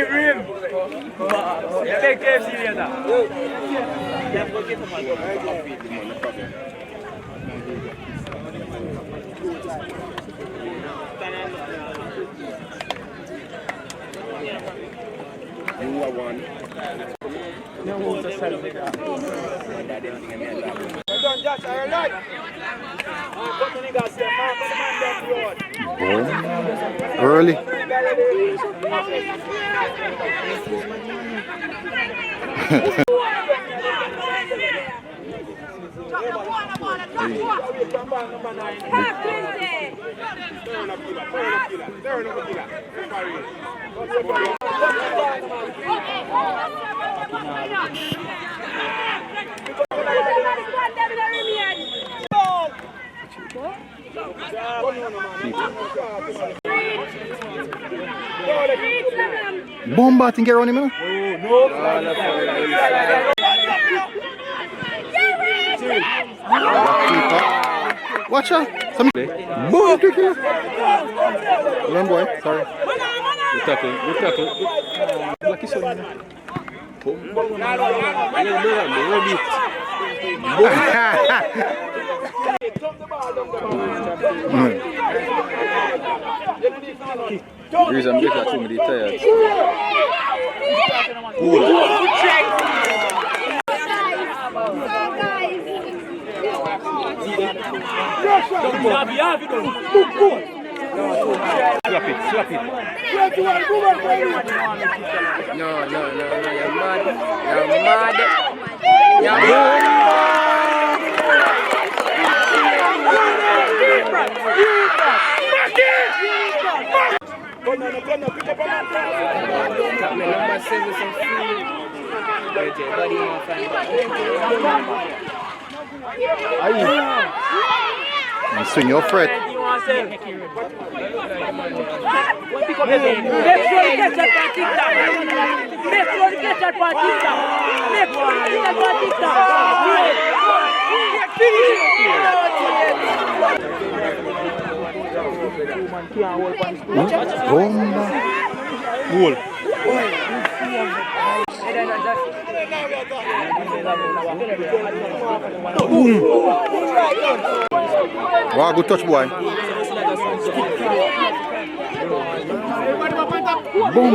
Rim. Take KFC later. You are one. Early. Bomba think around him, man. Watch out. Some boom quickly. Run boy, sorry. Good tackle. Lucky son. Reason I'm getting too many tired. Slap it. No, you're mad. You swing your fret. Goal. Wow, good touch, boy. Boom.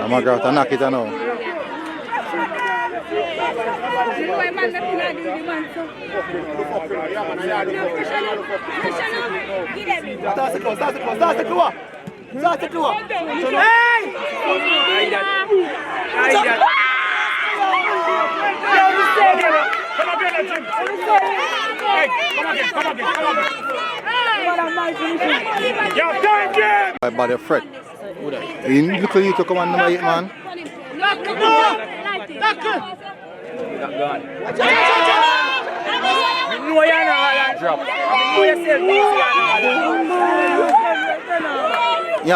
McGrath, knock it now. By the fret. You look at you to come on number 8, man. Drop. Yeah.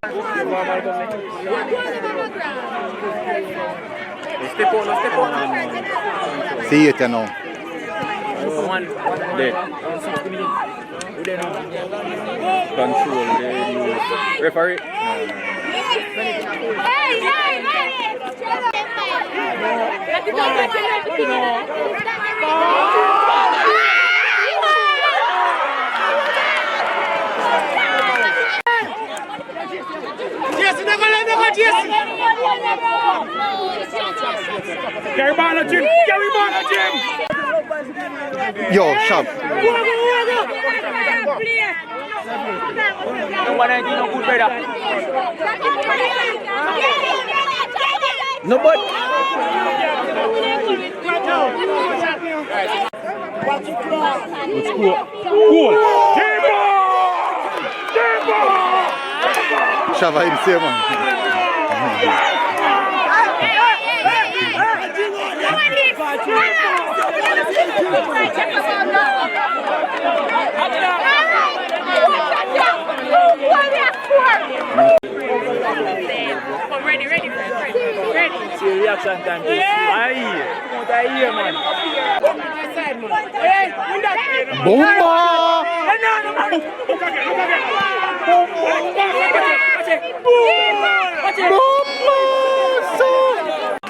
See it now. One. There. 60 minutes. Who they know? Control. Referee. Carry ball on Jim. Carry ball on Jim. Yo, sharp. No one ain't no good better. No but. Let's go. Goal. Jimbo. Shava him say man. Ready. See reaction time. Aye, man. Bomba!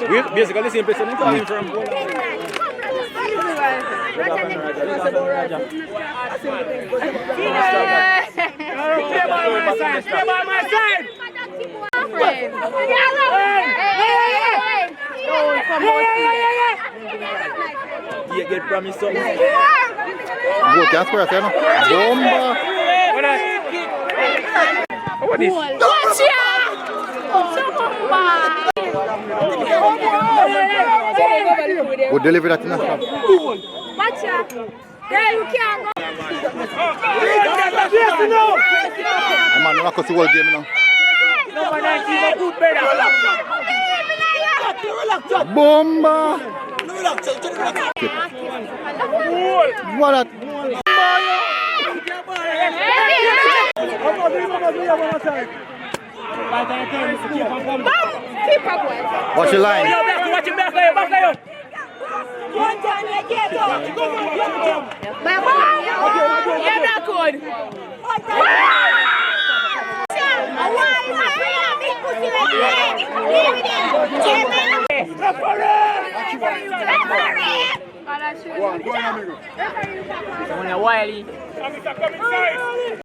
We're basically the same person coming from. You get promised something. Go, can't square it, no? Bomba! What is? Go deliver that in the shop. There you can go. I'm not going to see what game now. Number 19, good better. Bomba! What a... Watch your line. Watch him back there.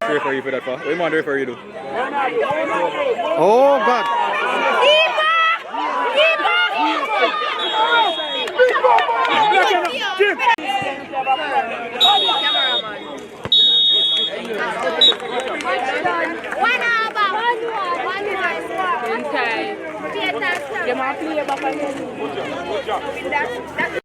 Referee for that far. What do you want the referee to do? Oh, God. One